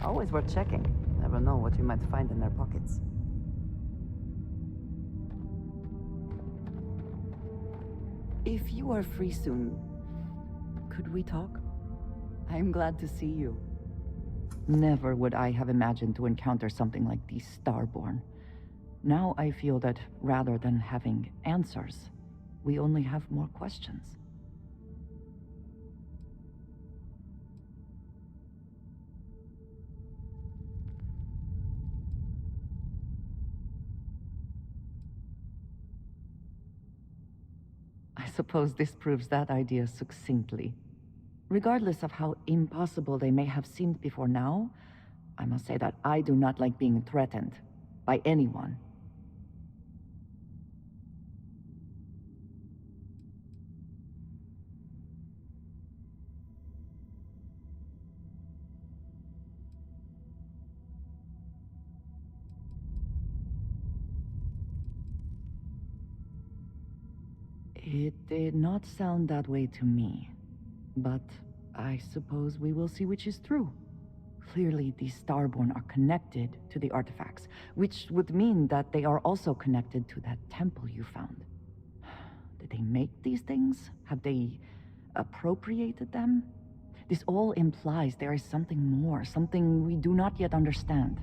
Always worth checking. Never know what you might find in their pockets. If you are free soon, could we talk? I am glad to see you. Never would I have imagined to encounter something like these Starborn. Now I feel that rather than having answers, we only have more questions. I suppose this proves that idea succinctly. Regardless of how impossible they may have seemed before now, I must say that I do not like being threatened by anyone. It did not sound that way to me, but I suppose we will see which is true. Clearly, these Starborn are connected to the artifacts, which would mean that they are also connected to that temple you found. Did they make these things? Have they appropriated them? This all implies there is something more, something we do not yet understand.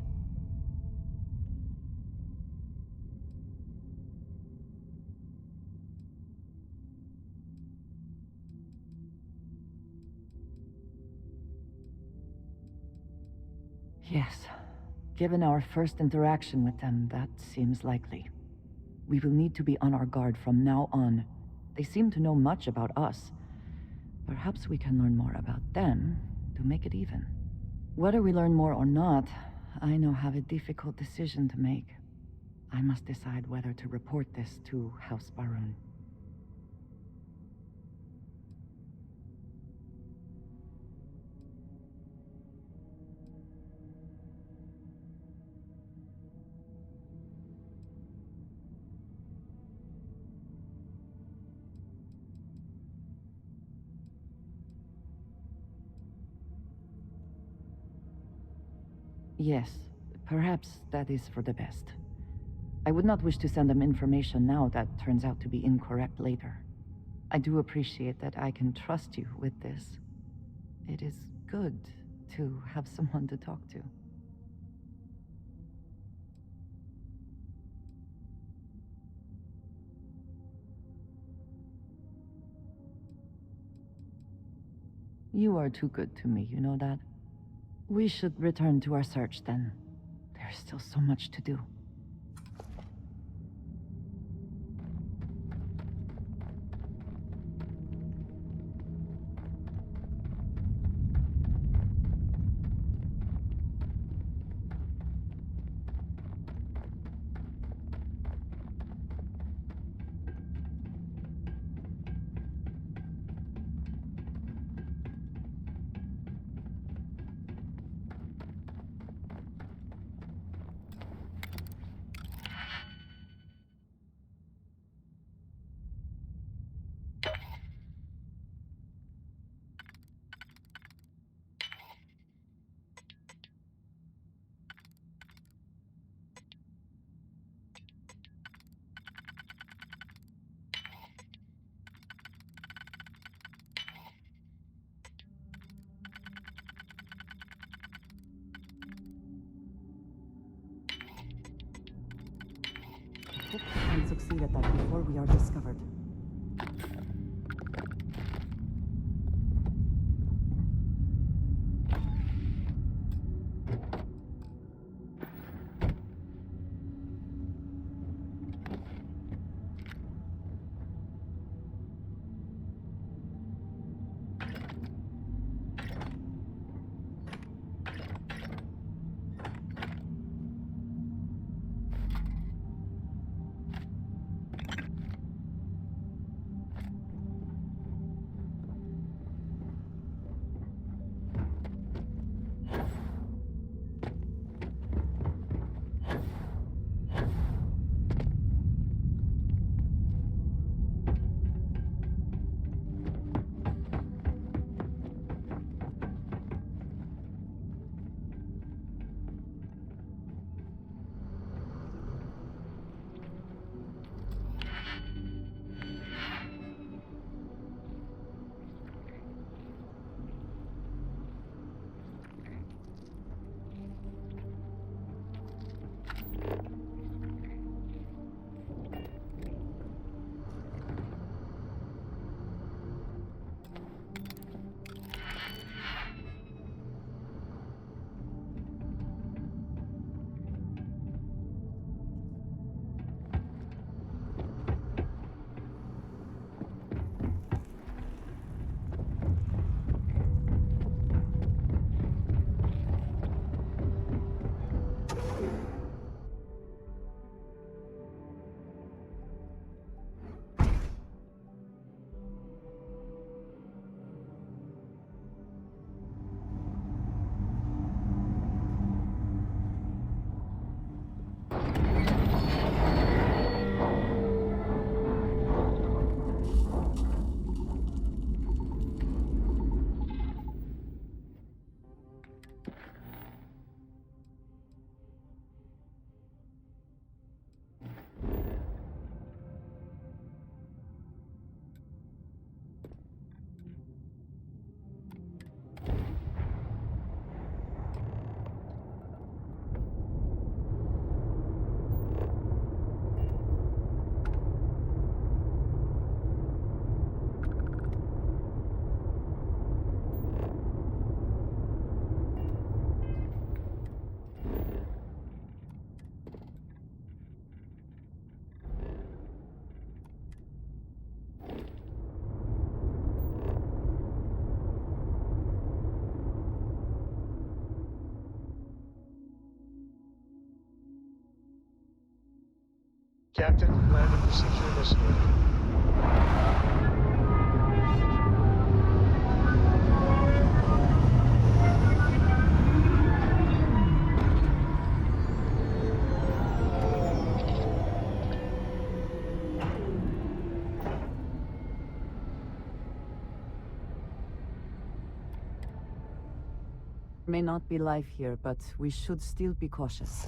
Yes. Given our first interaction with them, that seems likely. We will need to be on our guard from now on. They seem to know much about us. Perhaps we can learn more about them to make it even. Whether we learn more or not, I now have a difficult decision to make. I must decide whether to report this to House Barun. Yes, perhaps that is for the best. I would not wish to send them information now that turns out to be incorrect later. I do appreciate that I can trust you with this. It is good to have someone to talk to. You are too good to me, you know that? We should return to our search then. There's still so much to do. Hope we can succeed at that before we are discovered. Captain, landing procedure initiated. May not be life here, but we should still be cautious.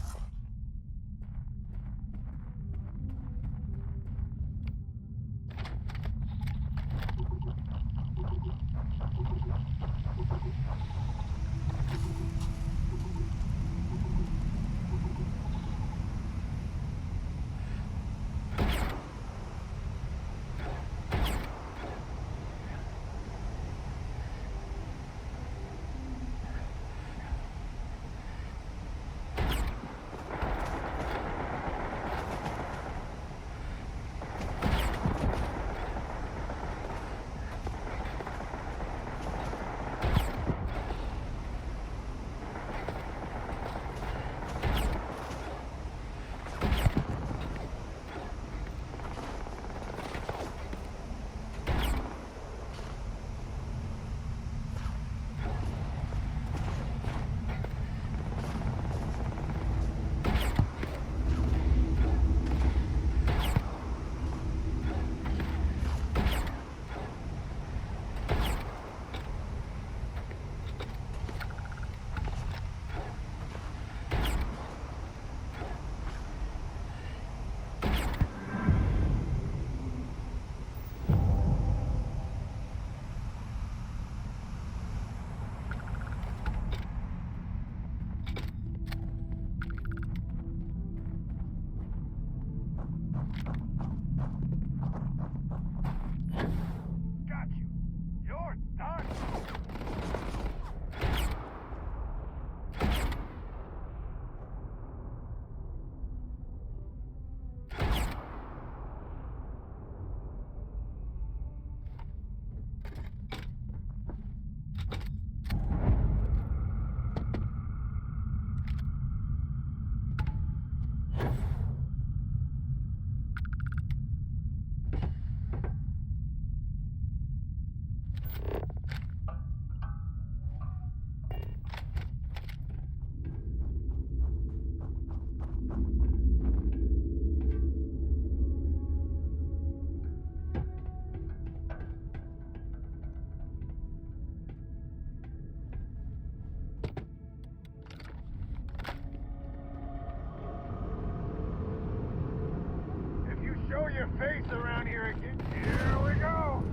Show your face around here again. Here we go.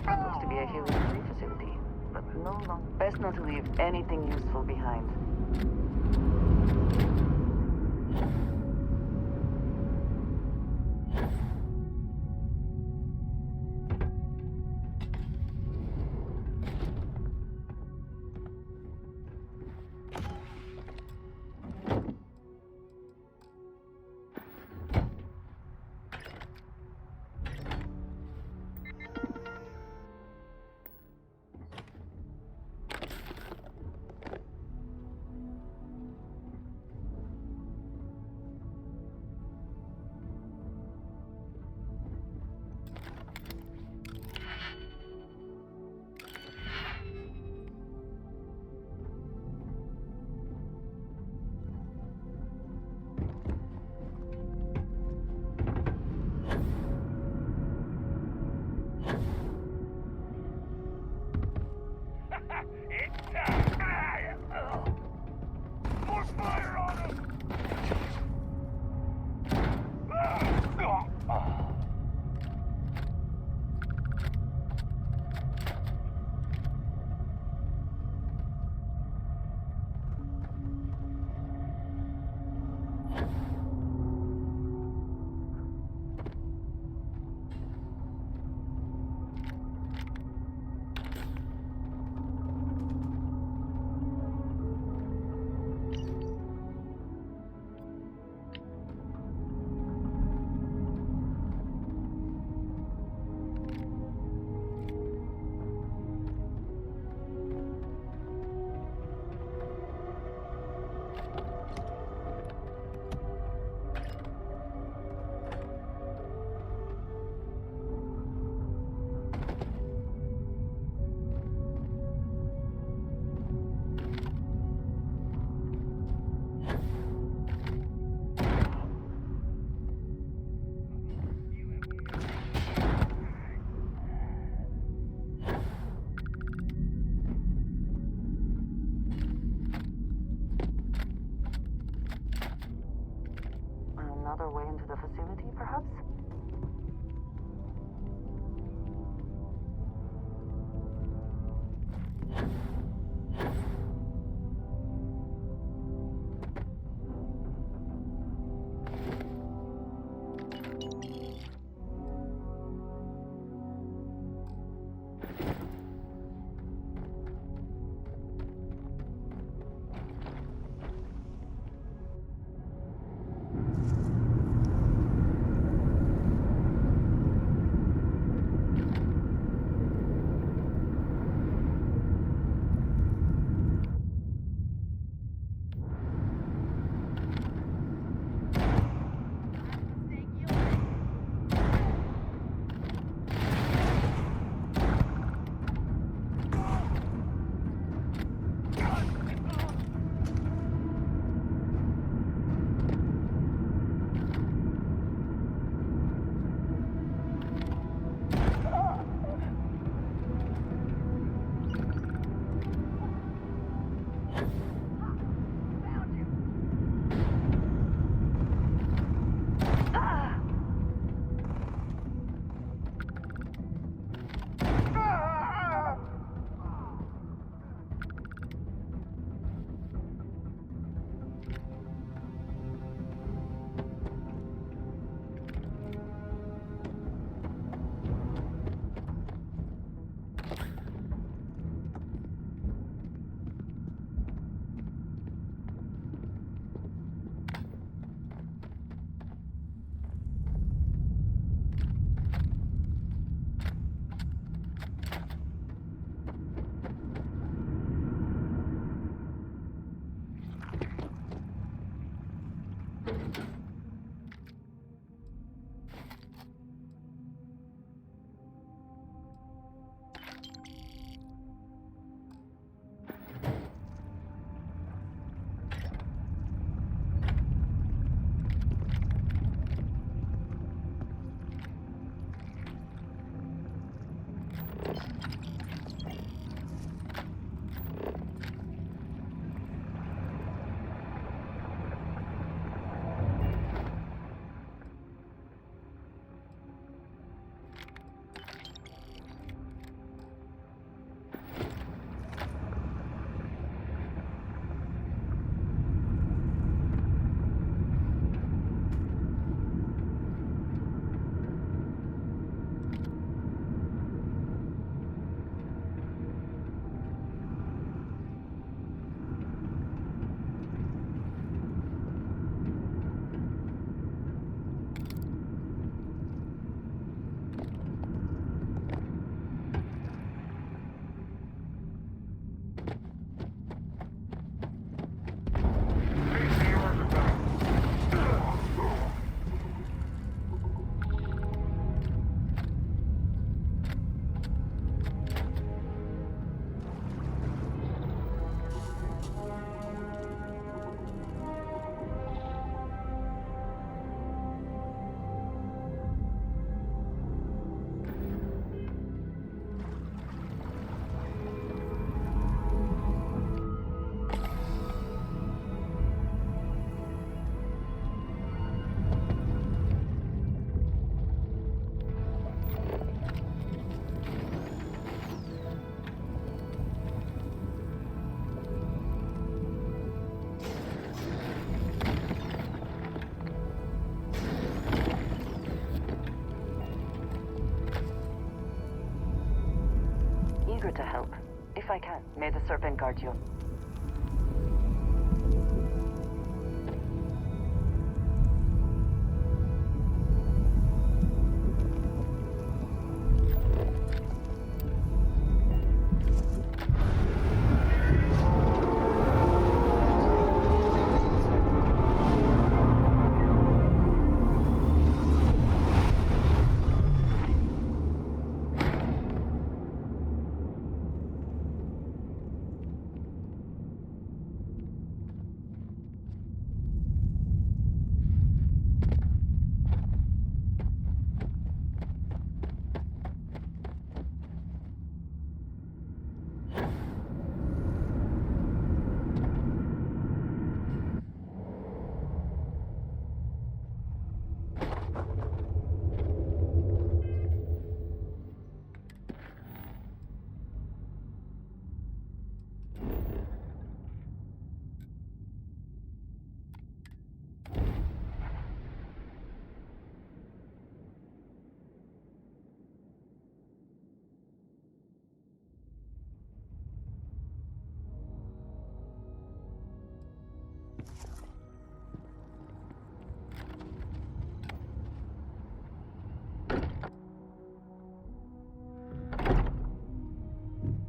Supposed to be a healing facility, but no long. Best not to leave anything useful behind. It's time. Force fire on him. another way into the facility, perhaps? Eager to help. If I can, may the serpent guard you.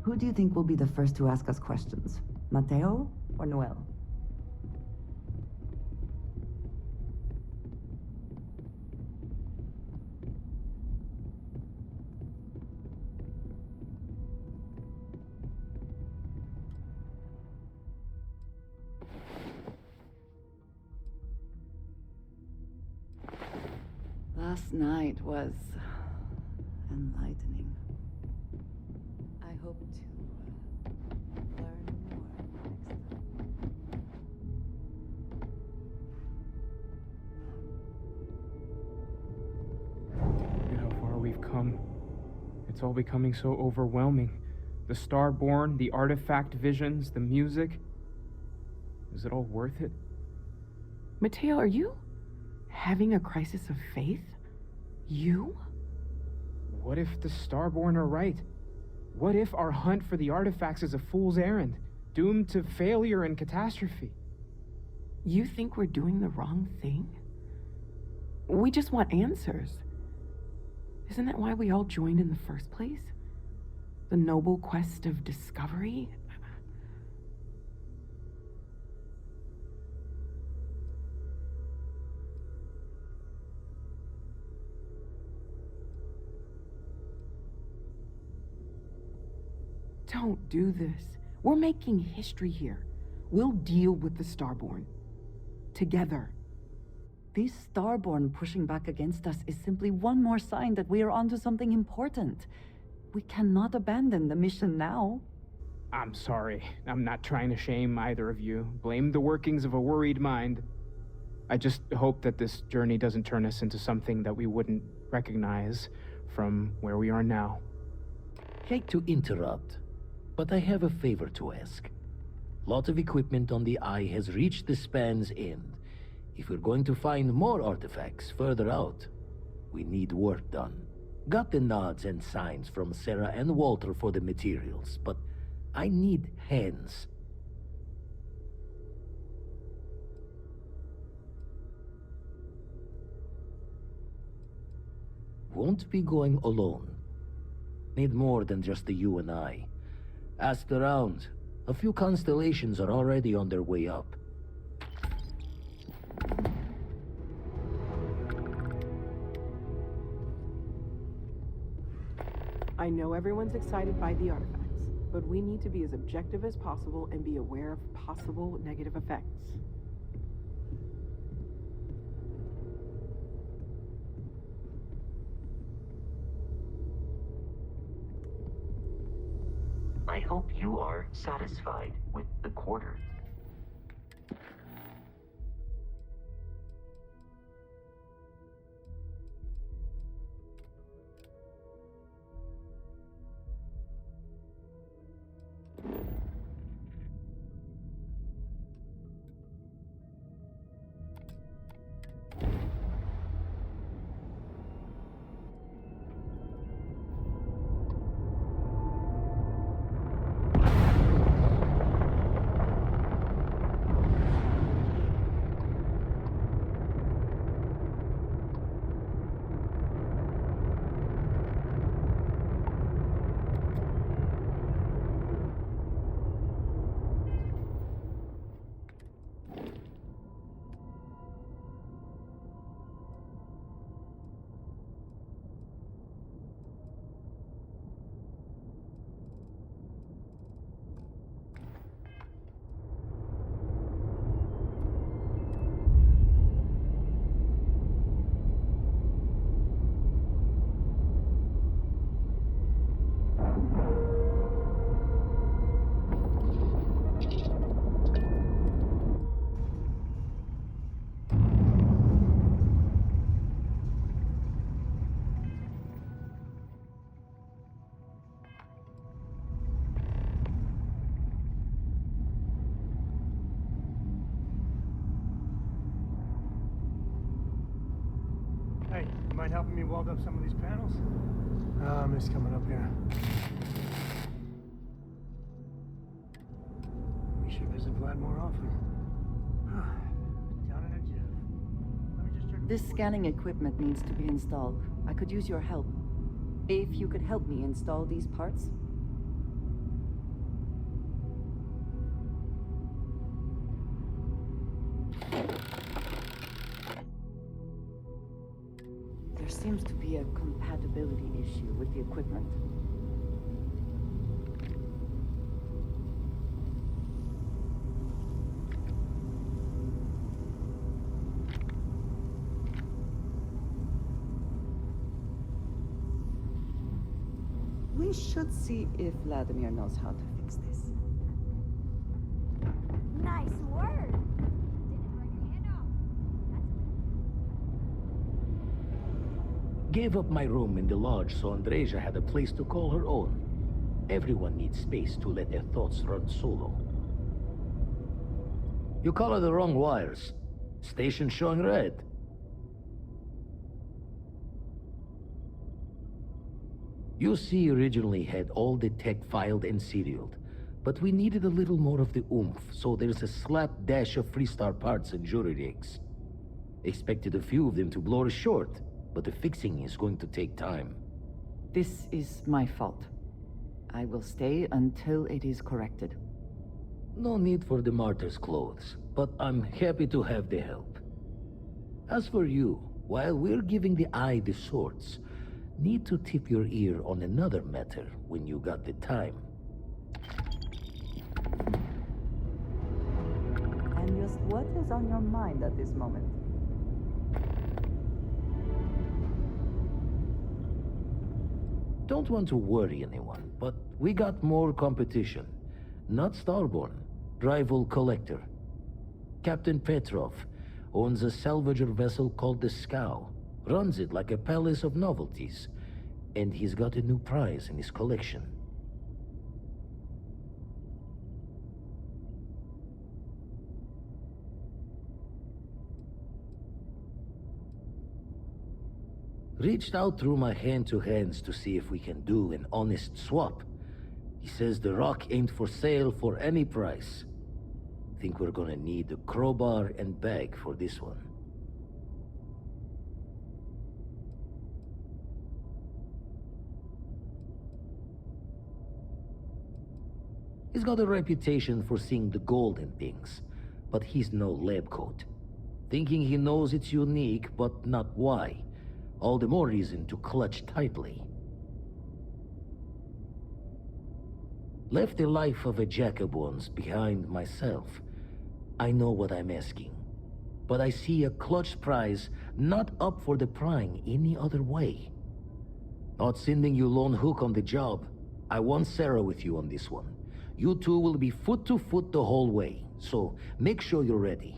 Who do you think will be the first to ask us questions? Mateo or Noel? Last night was enlightening. I hope to learn more next time. Look at how far we've come. It's all becoming so overwhelming. The Starborn, the artifact visions, the music. Is it all worth it? Mateo, are you having a crisis of faith? You? What if the Starborn are right? What if our hunt for the artifacts is a fool's errand, doomed to failure and catastrophe? You think we're doing the wrong thing? We just want answers. Isn't that why we all joined in the first place? The noble quest of discovery? Don't do this. We're making history here. We'll deal with the Starborn. Together. These Starborn pushing back against us is simply one more sign that we are onto something important. We cannot abandon the mission now. I'm sorry. I'm not trying to shame either of you. Blame the workings of a worried mind. I just hope that this journey doesn't turn us into something that we wouldn't recognize from where we are now. Hate to interrupt, but I have a favor to ask. Lot of equipment on the Eye has reached the span's end. If we're going to find more artifacts further out, we need work done. Got the nods and signs from Sarah and Walter for the materials, but I need hands. Won't be going alone. Need more than just the you and I. Asked around. A few constellations are already on their way up. I know everyone's excited by the artifacts, but we need to be as objective as possible and be aware of possible negative effects. I hope you are satisfied with the quarter. Hey, you mind helping me weld up some of these panels? Mist coming up here. We should visit Vlad more often. Down in a jiff. Let me just check. This scanning equipment needs to be installed. I could use your help. If you could help me install these parts. There seems to be a compatibility issue with the equipment. We should see if Vladimir knows how to fix this. Nice work! Didn't burn your hand off. Gave up my room in the lodge so Andreja had a place to call her own. Everyone needs space to let their thoughts run solo. You color the wrong wires. Station showing red. UC originally had all the tech filed and serialed, but we needed a little more of the oomph, so there's a slapdash of Freestar parts and jury rigs. Expected a few of them to blow us short, but the fixing is going to take time. This is my fault. I will stay until it is corrected. No need for the martyr's clothes, but I'm happy to have the help. As for you, while we're giving the eye the swords, need to tip your ear on another matter when you got the time. And just what is on your mind at this moment? Don't want to worry anyone, but we got more competition. Not Starborn, rival collector. Captain Petrov owns a salvager vessel called the Scow. Runs it like a palace of novelties. And he's got a new prize in his collection. Reached out through my hand-to-hands to see if we can do an honest swap. He says the rock ain't for sale for any price. Think we're gonna need a crowbar and bag for this one. He's got a reputation for seeing the gold in things, but he's no lab coat. Thinking he knows it's unique, but not why. All the more reason to clutch tightly. Left the life of a Jacobons behind myself. I know what I'm asking. But I see a clutch prize not up for the prying any other way. Not sending you lone hook on the job. I want Sarah with you on this one. You two will be foot to foot the whole way, so make sure you're ready.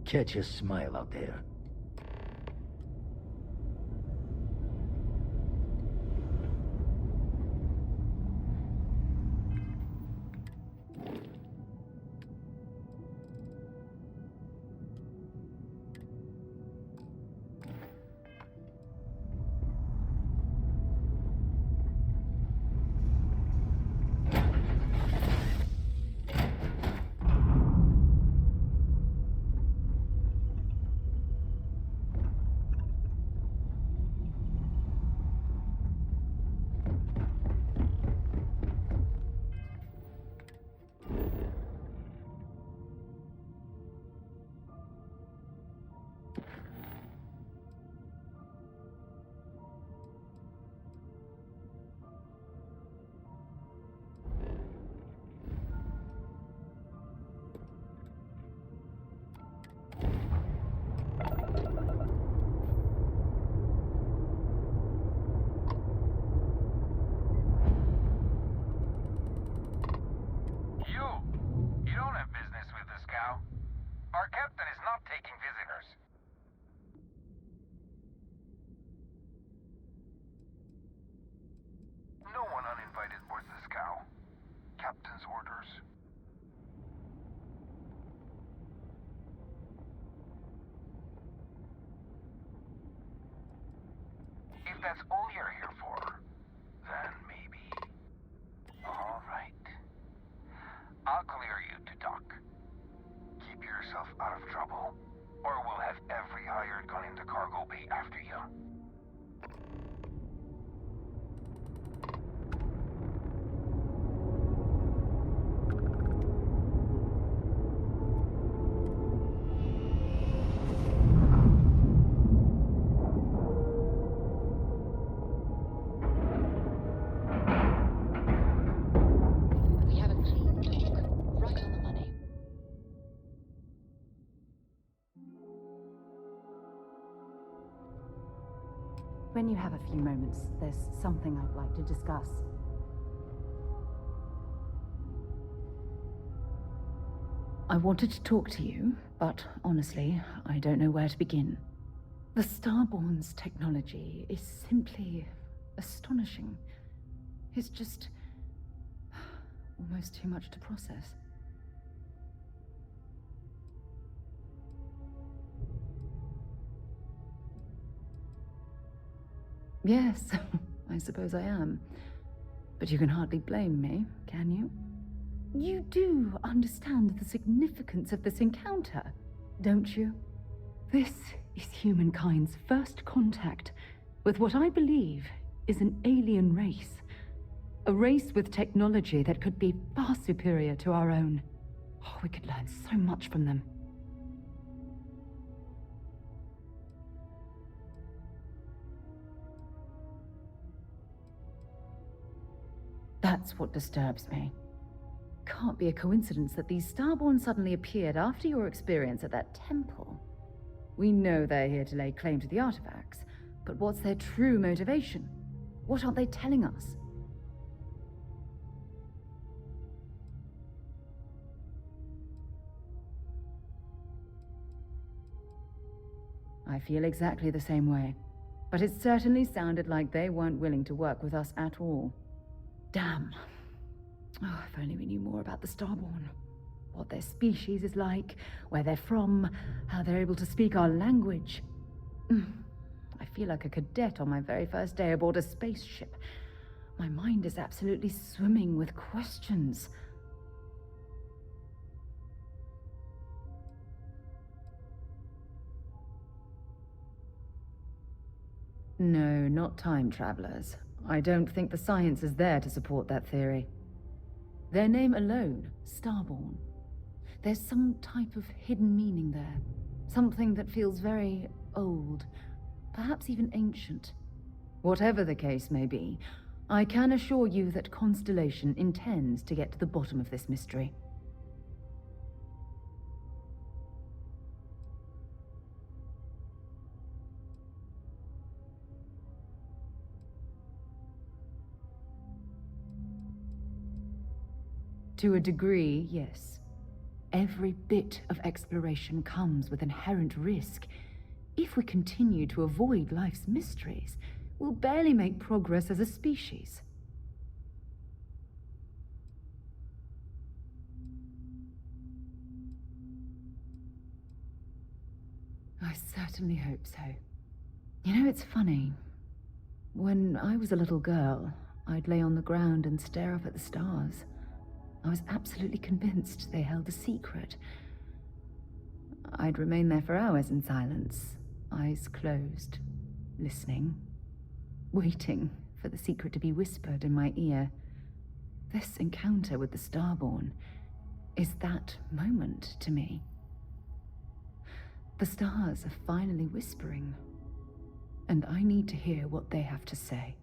Catch a smile out there. You don't have business with the Scow. Our captain is not taking visitors. No one uninvited boards the Scow. Captain's orders. If that's all you're here for, then maybe. All right. I'll clear you to dock. Keep yourself out of trouble, or we'll have every hired gun in the cargo bay after you. When you have a few moments, there's something I'd like to discuss. I wanted to talk to you, but honestly, I don't know where to begin. The Starborn's technology is simply astonishing. It's just almost too much to process. Yes, I suppose I am. But you can hardly blame me, can you? You do understand the significance of this encounter, don't you? This is humankind's first contact with what I believe is an alien race. A race with technology that could be far superior to our own. Oh, we could learn so much from them. That's what disturbs me. Can't be a coincidence that these Starborn suddenly appeared after your experience at that temple. We know they're here to lay claim to the artifacts, but what's their true motivation? What aren't they telling us? I feel exactly the same way, but it certainly sounded like they weren't willing to work with us at all. Damn. Oh, if only we knew more about the Starborn. What their species is like, where they're from, how they're able to speak our language. I feel like a cadet on my very first day aboard a spaceship. My mind is absolutely swimming with questions. No, not time travelers. I don't think the science is there to support that theory. Their name alone, Starborn. There's some type of hidden meaning there. Something that feels very old, perhaps even ancient. Whatever the case may be, I can assure you that Constellation intends to get to the bottom of this mystery. To a degree, yes. Every bit of exploration comes with inherent risk. If we continue to avoid life's mysteries, we'll barely make progress as a species. I certainly hope so. You know, it's funny. When I was a little girl, I'd lay on the ground and stare up at the stars. I was absolutely convinced they held a secret. I'd remain there for hours in silence, eyes closed, listening, waiting for the secret to be whispered in my ear. This encounter with the Starborn is that moment to me. The stars are finally whispering, and I need to hear what they have to say.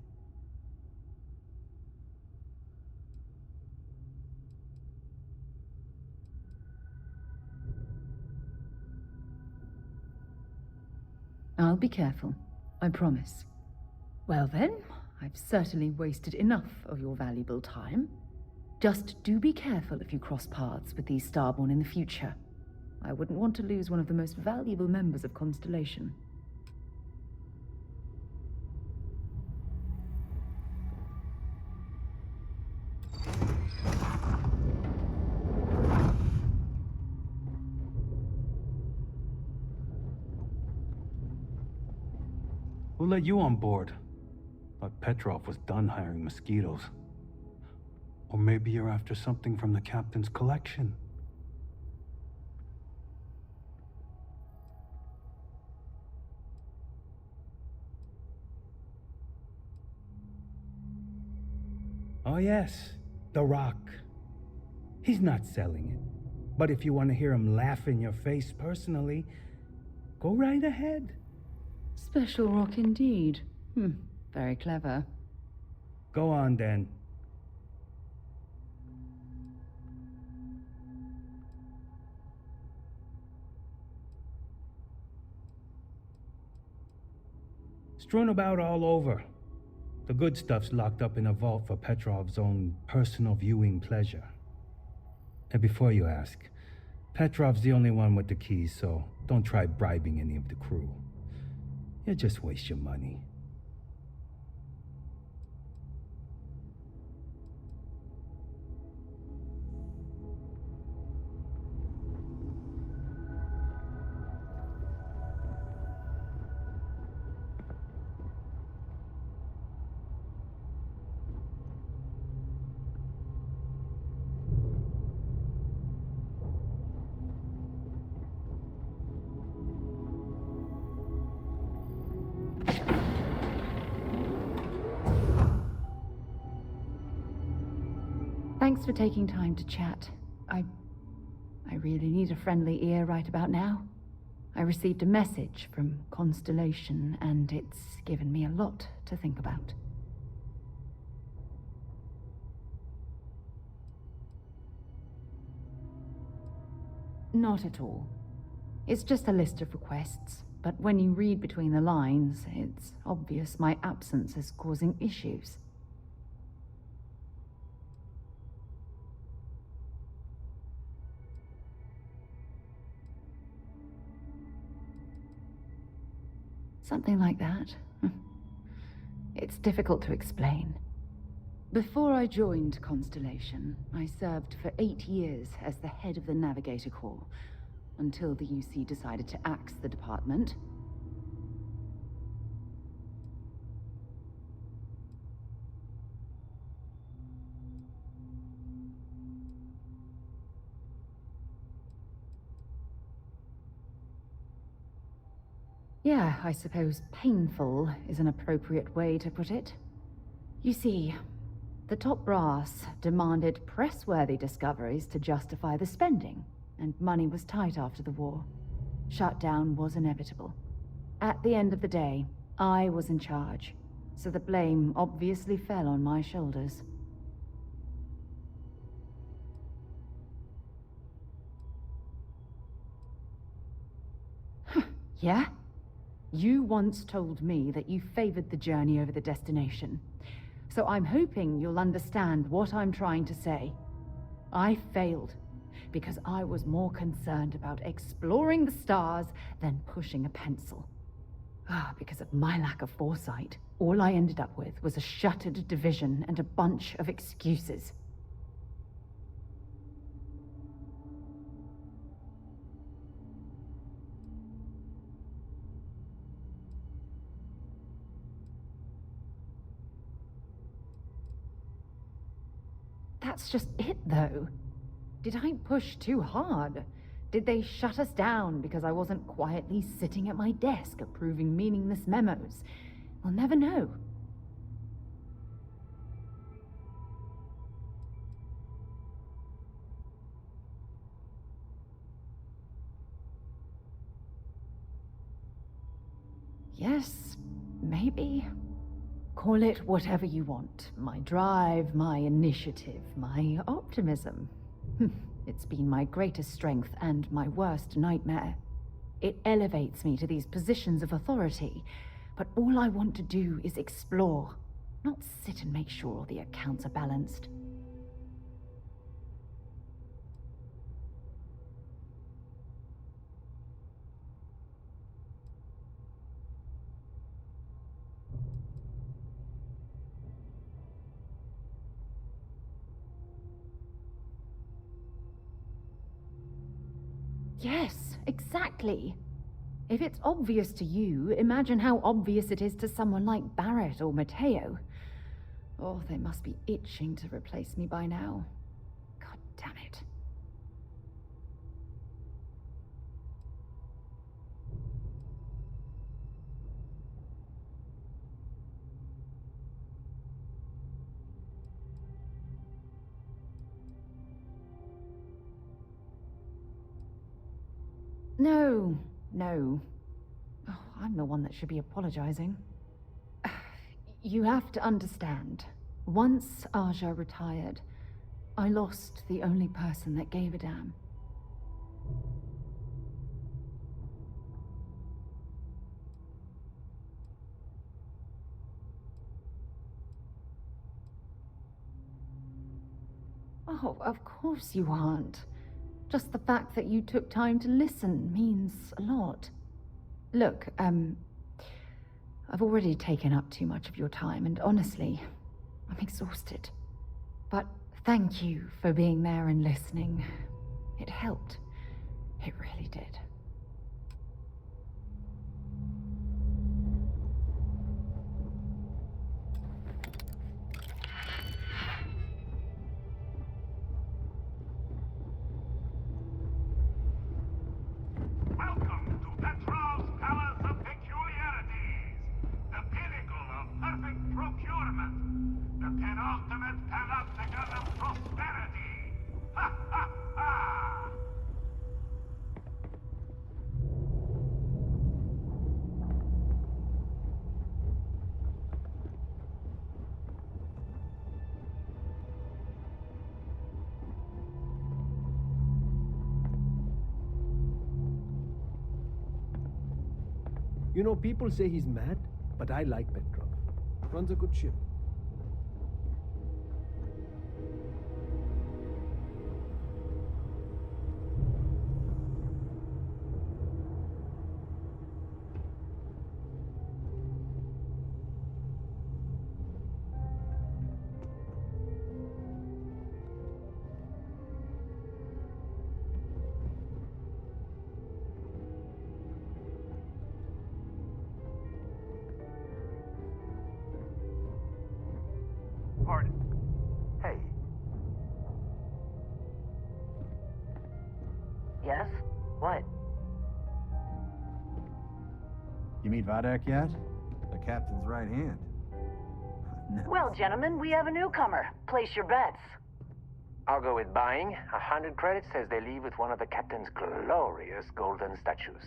I'll be careful, I promise. Well then, I've certainly wasted enough of your valuable time. Just do be careful if you cross paths with these Starborn in the future. I wouldn't want to lose one of the most valuable members of Constellation. Who let you on board? Thought Petrov was done hiring mosquitoes. Or maybe you're after something from the captain's collection. Oh yes, The Rock. He's not selling it. But if you want to hear him laugh in your face personally, go right ahead. Special rock indeed. Very clever. Go on then. strewn about all over. The good stuff's locked up in a vault for Petrov's own personal viewing pleasure. And before you ask, Petrov's the only one with the keys, so don't try bribing any of the crew. You'll just waste your money. Thanks for taking time to chat. I really need a friendly ear right about now. I received a message from Constellation, and it's given me a lot to think about. Not at all. It's just a list of requests, but when you read between the lines, it's obvious my absence is causing issues. Something like that. It's difficult to explain. Before I joined Constellation, I served for 8 years as the head of the Navigator Corps, until the UC decided to axe the department. Yeah, I suppose painful is an appropriate way to put it. You see, the top brass demanded press-worthy discoveries to justify the spending, and money was tight after the war. Shutdown was inevitable. At the end of the day, I was in charge, so the blame obviously fell on my shoulders. Yeah? You once told me that you favored the journey over the destination. So I'm hoping you'll understand what I'm trying to say. I failed because I was more concerned about exploring the stars than pushing a pencil. Because of my lack of foresight, all I ended up with was a shuttered division and a bunch of excuses. That's just it, though. Did I push too hard? Did they shut us down because I wasn't quietly sitting at my desk approving meaningless memos? We'll never know. Yes, maybe. Call it whatever you want. My drive, my initiative, my optimism. It's been my greatest strength and my worst nightmare. It elevates me to these positions of authority, but all I want to do is explore, not sit and make sure the accounts are balanced. Yes, exactly. If it's obvious to you, imagine how obvious it is to someone like Barrett or Mateo. Oh, they must be itching to replace me by now. God damn it. No. Oh, I'm the one that should be apologizing. You have to understand. Once Aja retired, I lost the only person that gave a damn. Oh, of course you aren't. Just the fact that you took time to listen means a lot. Look, I've already taken up too much of your time, and honestly, I'm exhausted. But thank you for being there and listening. It helped. It really did. Welcome to Petrov's Palace of Peculiarities, the pinnacle of perfect procurement, the penultimate panopticon of prosperity. Ha ha ha! You know, people say he's mad, but I like Petrov. Runs a good ship. Pardon. Hey. Yes? What? You meet Vadek yet? The captain's right hand. Well, gentlemen, we have a newcomer. Place your bets. I'll go with buying. 100 credits says they leave with one of the captain's glorious golden statues.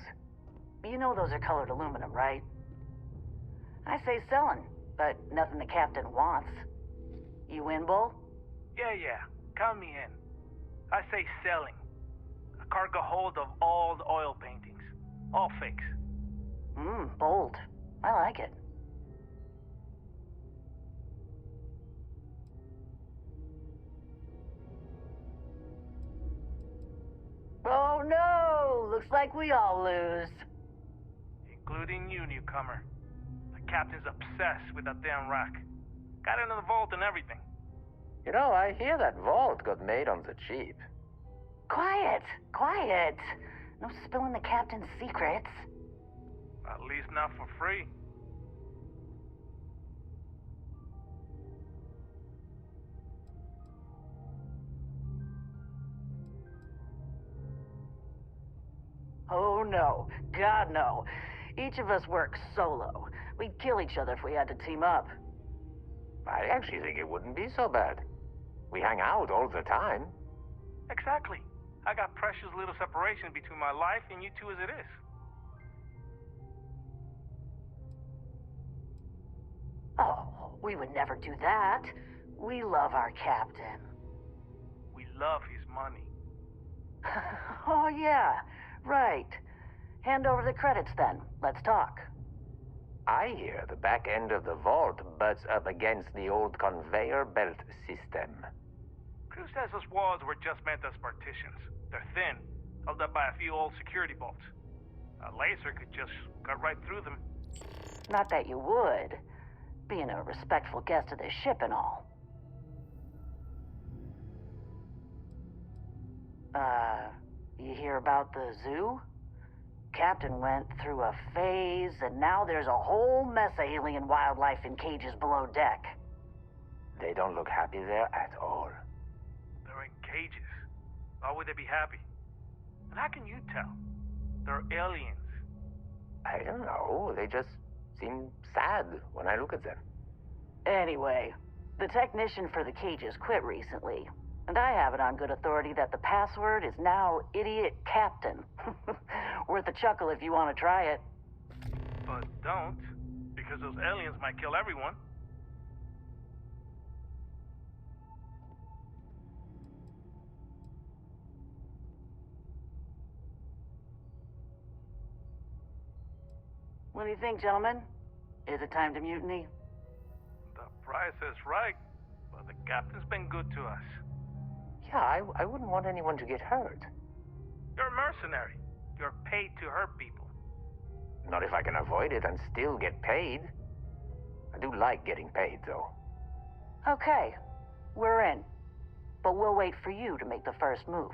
You know those are colored aluminum, right? I say selling, but nothing the captain wants. You win, Bull? Yeah. Count me in. I say selling. A cargo hold of all the oil paintings. All fakes. Bold. I like it. Oh no! Looks like we all lose. Including you, newcomer. The captain's obsessed with that damn rack. Got it in the vault and everything. You know, I hear that vault got made on the cheap. Quiet! No spilling the captain's secrets. At least not for free. Oh no. God no. Each of us works solo. We'd kill each other if we had to team up. I actually think it wouldn't be so bad. We hang out all the time. Exactly. I got precious little separation between my life and you two as it is. Oh, we would never do that. We love our captain. We love his money. Oh yeah, right. Hand over the credits then. Let's talk. I hear the back end of the vault butts up against the old conveyor belt system. Crew says those walls were just meant as partitions. They're thin, held up by a few old security bolts. A laser could just cut right through them. Not that you would, being a respectful guest of this ship and all. You hear about the zoo? Captain went through a phase, and now there's a whole mess of alien wildlife in cages below deck. They don't look happy there at all. They're in cages. Why would they be happy? And how can you tell? They're aliens. I don't know. They just seem sad when I look at them. Anyway, the technician for the cages quit recently. And I have it on good authority that the password is now Idiot Captain. Worth a chuckle if you want to try it. But don't, because those aliens might kill everyone. What do you think, gentlemen? Is it time to mutiny? The price is right, but the captain's been good to us. Yeah, I wouldn't want anyone to get hurt. You're a mercenary. You're paid to hurt people. Not if I can avoid it and still get paid. I do like getting paid, though. Okay, we're in. But we'll wait for you to make the first move.